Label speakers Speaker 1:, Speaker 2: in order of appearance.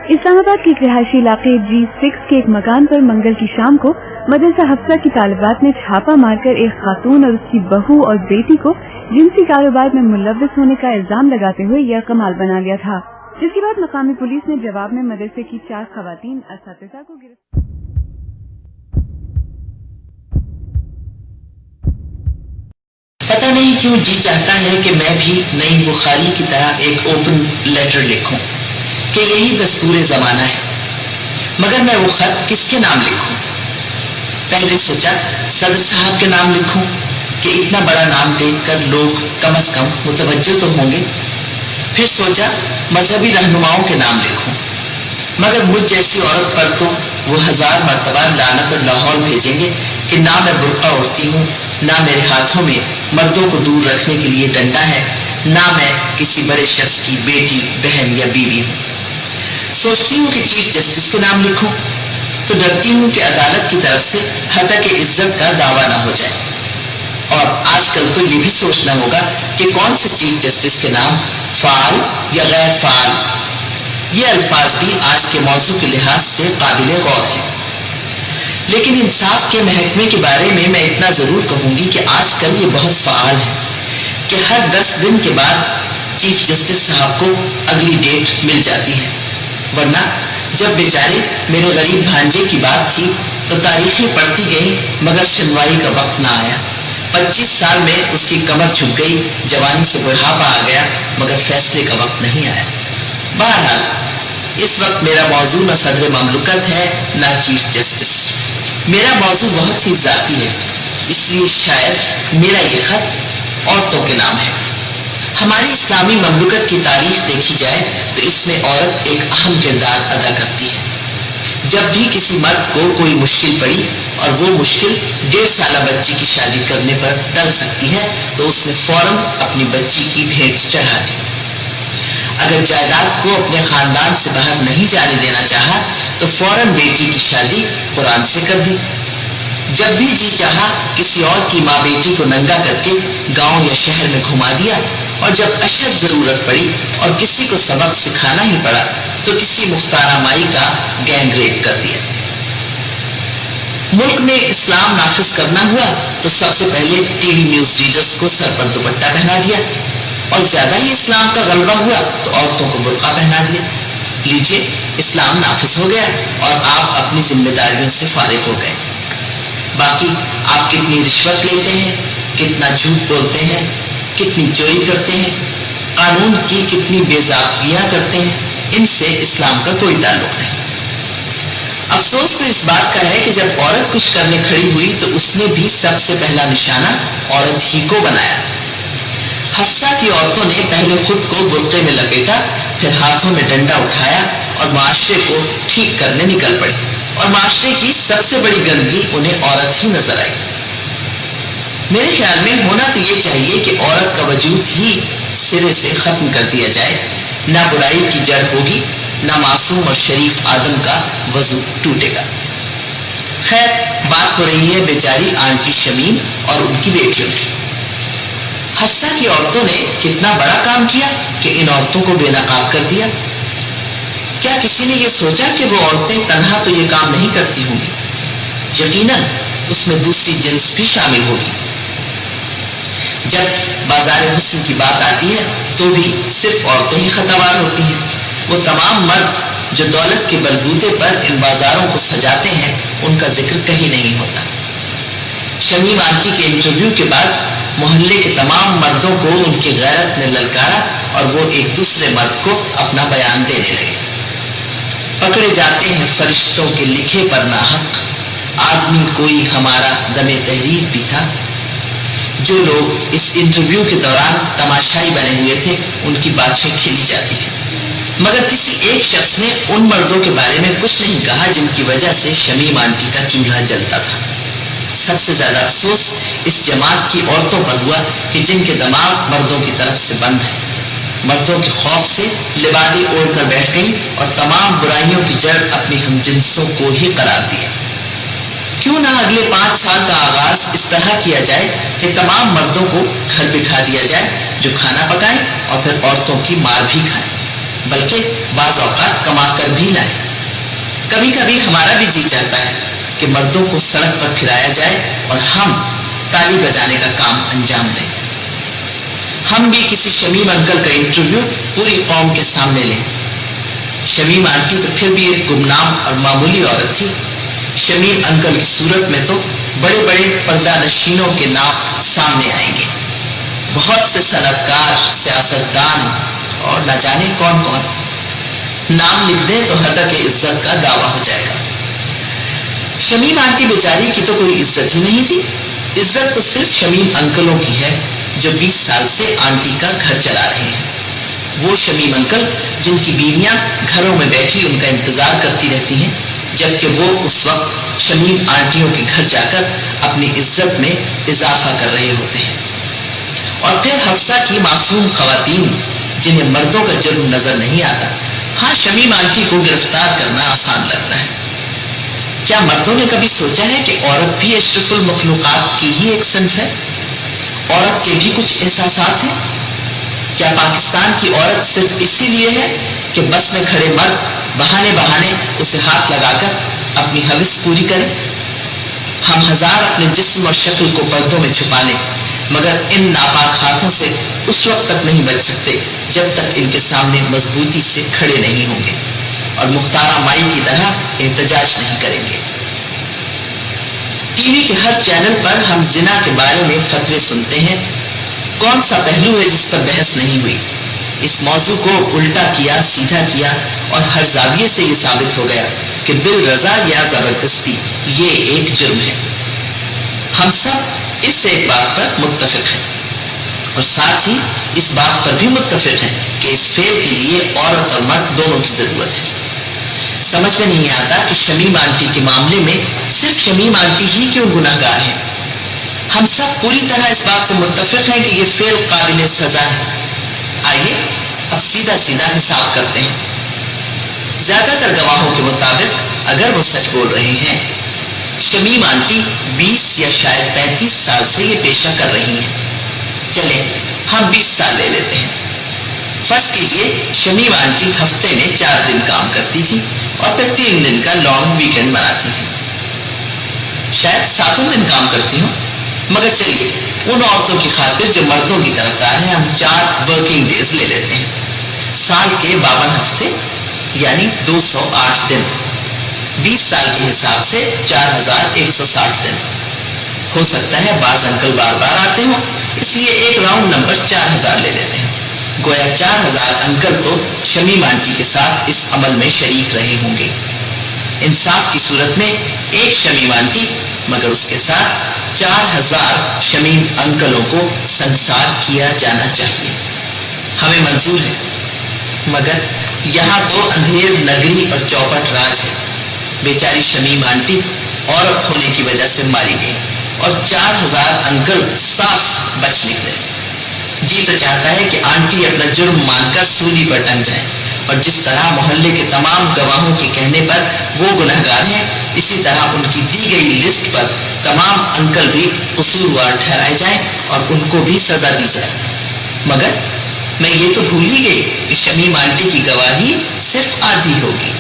Speaker 1: इस्लामाबाद के एक रिहायशी इलाके G6 के एक मकान पर मंगल की शाम को मदरसा हफ्सा की तालिबात ने छापा मारकर एक खातून और उसकी बहू और बेटी को जिनसी कारोबार में मुलव्वस होने का इल्जाम लगाते हुए यह कमाल बना लिया था, जिसके बाद मकामी पुलिस ने जवाब में मदरसे की 4 खवातीन असातिज़ा को गिरफ्तार।
Speaker 2: पता नहीं क्यों जी चाहता है कि मैं भी नई बुखारी की तरह एक ओपन लेटर लिखूं कि यही दस्तूर ज़माना है, मगर मैं वो खत किसके नाम लिखूं? पहले सोचा सदर साहब के नाम लिखूं कि इतना बड़ा नाम देखकर लोग कम से कम मुतवज्जो तो होंगे। फिर सोचा मजहबी रहनुमाओं के नाम लिखूं, मगर मुझ जैसी औरत पर तो वो 1000 मरतबा लानत और लाहौल भेजेंगे कि ना मैं बुर्का ओढ़ती हूँ, ना मेरे हाथों में मर्दों को दूर रखने के लिए डंडा है, ना मैं किसी बड़े शख्स की बेटी, बहन या बीवी हूँ। सोचती हूँ कि चीफ जस्टिस के नाम लिखूं तो डरती हूँ कि अदालत की तरफ से हतक इज्जत का दावा ना हो जाए। और आजकल तो ये भी सोचना होगा कि कौन से चीफ जस्टिस के नाम फाल या गैर फाल, ये अल्फाज भी आज के मौजू के लिहाज से काबिल गौर है। लेकिन इंसाफ के महकमे के बारे में मैं इतना जरूर कहूंगी कि आजकल ये बहुत फाल है कि हर 10 दिन के बाद चीफ जस्टिस साहब को अगली डेट मिल जाती है, वरना जब बेचारे मेरे गरीब भांजे की बात थी तो तारीखें पढ़ती गई मगर सुनवाई का वक्त ना आया। 25 साल में उसकी कमर झुक गई, जवानी से बुढ़ापा आ गया, मगर फैसले का वक्त नहीं आया। बहरहाल इस वक्त मेरा मौजू न सदर ममलुकत है न चीफ जस्टिस, मेरा मौजू बहुत ही जाती है, इसलिए शायद मेरा ये खत औरतों के नाम है। हमारी इस्लामी ममलुकत की तारीख देखी जाए तो इसमें औरत एक अहम किरदार अदा करती है। जब भी किसी मर्द को कोई मुश्किल पड़ी और वो मुश्किल 1.5 साल बच्ची की शादी करने पर टल सकती है तो उसने फौरन अपनी बच्ची की भेंट चढ़ा दी। अगर जायदाद को अपने खानदान से बाहर नहीं जाने देना चाहा तो फौरन बेटी की शादी कुरान से कर दी। जब भी जी चाहा किसी और की माँ बेटी को नंगा करके गांव या शहर में घुमा दिया, और जब अशद जरूरत पड़ी और किसी को सबक सिखाना ही पड़ा तो किसी मुख्तारा माई का गैंग रेप कर दिया। मुल्क में इस्लाम नाफिज करना हुआ तो सबसे पहले टीवी न्यूज रीडर्स को सर पर दुपट्टा पहना दिया, और ज्यादा ही इस्लाम का गलबा हुआ तो औरतों को बुर्का पहना दिया। लीजिए, इस्लाम नाफिज हो गया और आप अपनी जिम्मेदारियों से फारिग हो गए। बाकी आप कितनी रिश्वत लेते हैं, कितना झूठ बोलते हैं, कितनी चोरी करते हैं, कानून की कितनी बेज़ाब्तियां करते हैं, इनसे इस्लाम का कोई ताल्लुक नहीं। अफसोस तो इस बात का है कि जब औरत कुछ करने खड़ी हुई तो उसने भी सबसे पहला निशाना औरत ही को बनाया। हफ्सा की औरतों ने पहले खुद को बुर्के में लपेटा, फिर हाथों में डंडा उठाया और माशरे को ठीक करने निकल पड़ी, और माशरे की सबसे बड़ी गंदगी उन्हें औरत ही नजर आई। मेरे ख्याल में होना तो ये चाहिए कि औरत का वजूद ही सिरे से खत्म कर दिया जाए, ना बुराई की जड़ होगी, ना मासूम और शरीफ आदम का वजू टूटेगा। खैर, बात हो रही है बेचारी आंटी शमीम और उनकी बेटियों की। हफ्सा की औरतों ने कितना बड़ा काम किया कि इन औरतों को बेनकाब कर दिया। क्या किसी ने यह सोचा कि वो औरतें तन्हा तो ये काम नहीं करती होंगी? यकीनन उसमें दूसरी जिन्स भी शामिल होगी। जब बाजार हुस्न की बात आती है तो भी सिर्फ औरतें ही खतावार होती हैं। वो तमाम मर्द जो दौलत के बलबूते पर इन बाजारों को सजाते हैं, उनका जिक्र कहीं नहीं होता। शमीम आंटी के इंटरव्यू के बाद मोहल्ले के तमाम मर्दों को उनकी गैरत ने ललकारा और वो एक दूसरे मर्द को अपना बयान देने लगे। पकड़े जाते हैं फरिश्तों के लिखे पर नाहक, आदमी कोई हमारा दमे तहरीर भी था। जो लोग इस इंटरव्यू के दौरान तमाशाई बने हुए थे, उनकी बातें खिली जाती थी, मगर किसी एक शख्स ने उन मर्दों के बारे में कुछ नहीं कहा जिनकी वजह से शमीम आंटी का चूल्हा जलता था। सबसे ज्यादा अफसोस इस जमात की औरतों पर हुआ कि जिनके दिमाग मर्दों की तरफ से बंद है, मर्दों के खौफ से लिबादे ओढ़कर बैठ गई और तमाम बुराइयों की जड़ अपनी हमजिन्सों को ही करार दिया। क्यों ना अगले 5 साल का आगाज इस तरह किया जाए कि तमाम मर्दों को घर बिठा दिया जाए जो खाना पकाएं और फिर औरतों की मार भी खाएं। बल्कि बाज औकात कमा कर भी लाएं। कभी कभी हमारा भी जी चाहता है कि मर्दों को सड़क पर फिराया जाए और हम ताली बजाने का काम अंजाम दें। हम भी किसी शमीम अंकल का इंटरव्यू पूरी कौम के सामने लें। शमीम आंटी तो फिर भी एक गुमनाम और मामूली औरत थी। शमीम अंकल की सूरत में तो बड़े बड़े पर्दा नशीनों के नाम सामने आएंगे, बहुत से सनतकार, सियासतदान और न जाने कौन कौन। नाम लिख दें तो हदक इज्जत का दावा हो जाएगा। शमीम आंटी बेचारी की तो कोई इज्जत ही नहीं थी। इज्जत तो सिर्फ शमीम अंकलों की है जो 20 साल से आंटी का घर चला रहे हैं। वो शमीम अंकल जिनकी बीवियां घरों में बैठी उनका इंतजार करती रहती हैं, जबकि वो उस वक्त शमीम आंटियों के घर जाकर अपनी इज्जत में इजाफा कर रहे होते हैं। और फिर हफ्सा की मासूम खवातीन जिन्हें मर्दों का जुर्म नजर नहीं आता। हाँ, शमीम आंटी को गिरफ्तार करना आसान लगता है। क्या मर्दों ने कभी सोचा है कि औरत भी अशरफुल मखलूकात की ही एक सिंफ है? औरत के भी कुछ एहसासात हैं। क्या पाकिस्तान की औरत सिर्फ इसीलिए है कि बस में खड़े मर्द बहाने बहाने उसे हाथ लगाकर अपनी हविस पूरी करें? हम हजार अपने जिस्म और शक्ल को पर्दों में छुपा लें, मगर इन नापाक हाथों से उस वक्त तक नहीं बच सकते जब तक इनके सामने मजबूती से खड़े नहीं होंगे और मुख्तारा माई की तरह एहतजाज नहीं करेंगे। टीवी के हर चैनल पर हम जिना के बारे में फतवे सुनते हैं। कौन सा पहलू है जिस पर बहस नहीं हुई? इस मौजू को उल्टा किया, सीधा किया और हर जाविये से ये साबित हो गया कि बिल रजा या जबरदस्ती ये एक जुर्म है। हम सब इस एक बात पर मुत्तफिक हैं और साथ ही इस बात पर भी मुत्तफिक हैं कि इस फेल के लिए औरत और मर्द दोनों की जरूरत है। समझ में नहीं आता कि शमीम आंटी के मामले में सिर्फ शमीम आंटी ही क्यों गुनाहगार है। हम सब पूरी तरह इस बात से मुत्तफिक हैं कि ये फेल काबिल सजा है। आइए अब सीधा सीधा हिसाब करते हैं। ज्यादातर गवाहों के मुताबिक अगर वो सच बोल रहे हैं, शमीम आंटी 20 या शायद 35 साल से ये पेशा कर रही हैं। चले हम 20 साल ले लेते हैं। फर्ज कीजिए शमीम आंटी हफ्ते में 4 दिन काम करती थी और फिर 3 दिन का लॉन्ग वीकेंड मनाती थी। शायद 7वें दिन काम करती हूँ, मगर चलिए उन औरतों की खातिर जो मर्दों की तरफदार हैं, हम 4 वर्किंग डेज ले लेते हैं। साल के 52 हफ्ते यानी 208 दिन। 20 साल के हिसाब से 4160 दिन। हो सकता है बाज अंकल बार बार आते हो, इसलिए एक राउंड नंबर 4000 ले लेते हैं। गोया 4000 अंकल तो शमीम आंटी के साथ इस अमल में शरीक रहे होंगे। इंसाफ की सूरत में एक शमीम आंटी, मगर उसके साथ 4000 शमीम अंकलों को संसार किया जाना चाहिए। हमें मंजूर है, मगर यहाँ तो अंधेर नगरी और चौपट राज है। बेचारी शमीम आंटी औरत होने की वजह से मारी गई और 4000 अंकल साफ बच निकले। जी तो चाहता है कि आंटी अपना जुर्म मानकर सूली पर टंग जाए और जिस तरह मोहल्ले के तमाम गवाहों के कहने पर वो गुनहगार हैं, इसी तरह उनकी दी गई लिस्ट पर तमाम अंकल भी कसूरवार ठहराए जाएं और उनको भी सजा दी जाए। मगर मैं ये तो भूल ही गई कि शमीम आंटी की गवाही सिर्फ आधी होगी।